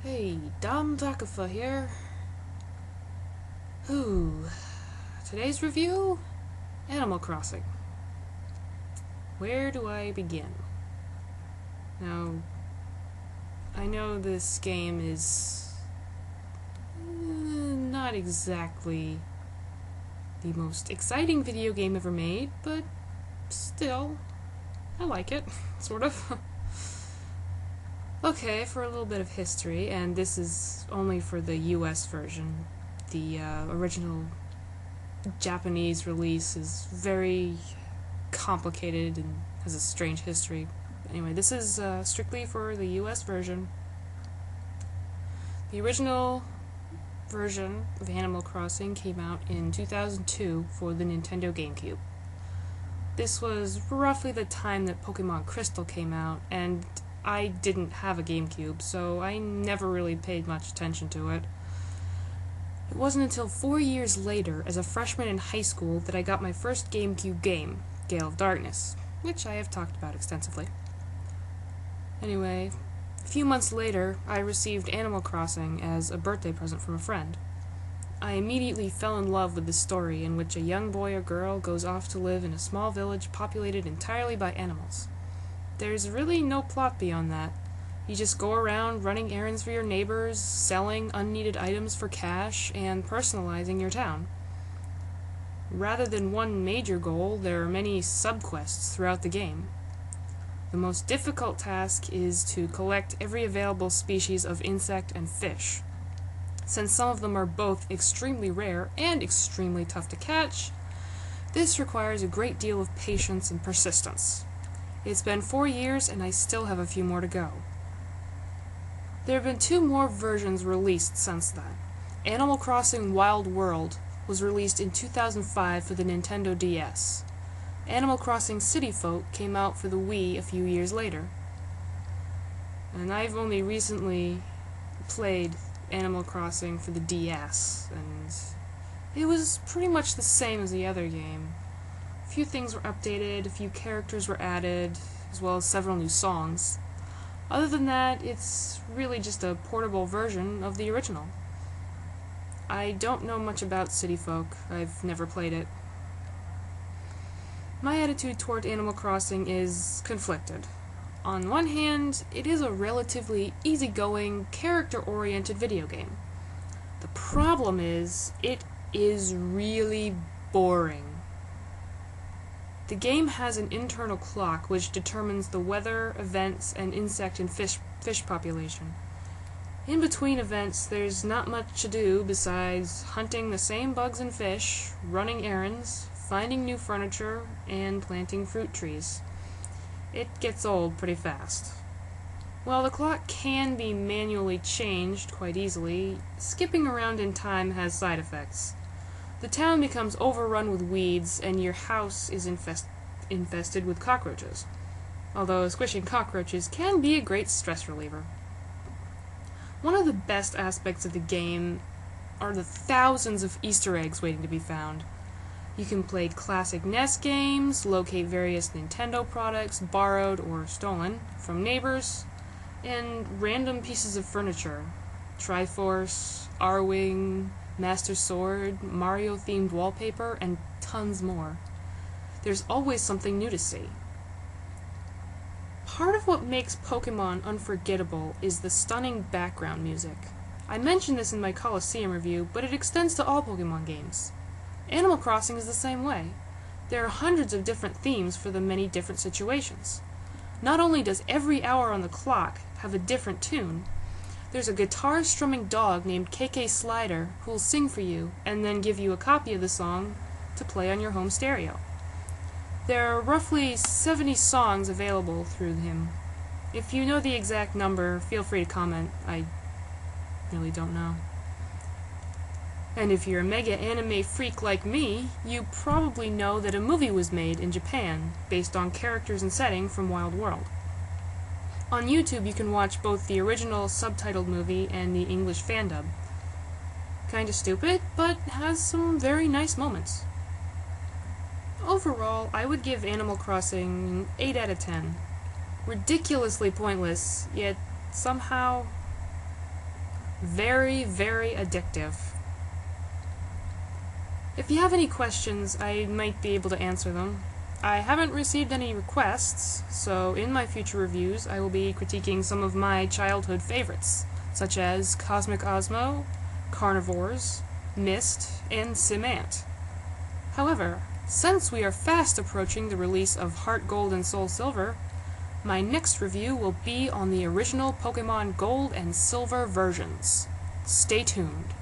Hey, Dom Takafa here. Ooh, today's review? Animal Crossing. Where do I begin? Now, I know this game is not exactly the most exciting video game ever made, but still, I like it, sort of. Okay, for a little bit of history, and this is only for the US version. The original Japanese release is very complicated and has a strange history. Anyway, this is strictly for the US version. The original version of Animal Crossing came out in 2002 for the Nintendo GameCube. This was roughly the time that Pokemon Crystal came out, and I didn't have a GameCube, so I never really paid much attention to it. It wasn't until 4 years later, as a freshman in high school, that I got my first GameCube game, Gale of Darkness, which I have talked about extensively. Anyway, a few months later, I received Animal Crossing as a birthday present from a friend. I immediately fell in love with the story in which a young boy or girl goes off to live in a small village populated entirely by animals. There's really no plot beyond that. You just go around running errands for your neighbors, selling unneeded items for cash, and personalizing your town. Rather than one major goal, there are many subquests throughout the game. The most difficult task is to collect every available species of insect and fish. Since some of them are both extremely rare and extremely tough to catch, this requires a great deal of patience and persistence. It's been 4 years and I still have a few more to go. There have been 2 more versions released since then. Animal Crossing Wild World was released in 2005 for the Nintendo DS. Animal Crossing City Folk came out for the Wii a few years later. And I've only recently played Animal Crossing for the DS, and it was pretty much the same as the other game. A few things were updated, a few characters were added, as well as several new songs. Other than that, it's really just a portable version of the original. I don't know much about City Folk. I've never played it. My attitude toward Animal Crossing is conflicted. On one hand, it is a relatively easygoing, character-oriented video game. The problem is, it is really boring. The game has an internal clock which determines the weather, events, and insect and fish population. In between events, there's not much to do besides hunting the same bugs and fish, running errands, finding new furniture, and planting fruit trees. It gets old pretty fast. While the clock can be manually changed quite easily, skipping around in time has side effects. The town becomes overrun with weeds, and your house is infested with cockroaches. Although squishing cockroaches can be a great stress reliever. One of the best aspects of the game are the thousands of Easter eggs waiting to be found. You can play classic NES games, locate various Nintendo products, borrowed or stolen, from neighbors, and random pieces of furniture. Triforce, R-Wing, Master Sword, Mario-themed wallpaper, and tons more. There's always something new to see. Part of what makes Pokemon unforgettable is the stunning background music. I mentioned this in my Colosseum review, but it extends to all Pokemon games. Animal Crossing is the same way. There are hundreds of different themes for the many different situations. Not only does every hour on the clock have a different tune, there's a guitar-strumming dog named KK Slider who will sing for you and then give you a copy of the song to play on your home stereo. There are roughly 70 songs available through him. If you know the exact number, feel free to comment. I really don't know. And if you're a mega anime freak like me, you probably know that a movie was made in Japan based on characters and setting from Wild World. On YouTube you can watch both the original subtitled movie and the English fan dub. Kinda stupid, but has some very nice moments. Overall, I would give Animal Crossing an 8 out of 10. Ridiculously pointless, yet somehow Very, very addictive. If you have any questions, I might be able to answer them. I haven't received any requests, so in my future reviews I will be critiquing some of my childhood favorites, such as Cosmic Osmo, Carnivores, Myst, and SimAnt. However, since we are fast approaching the release of Heart Gold and Soul Silver, my next review will be on the original Pokemon Gold and Silver versions. Stay tuned.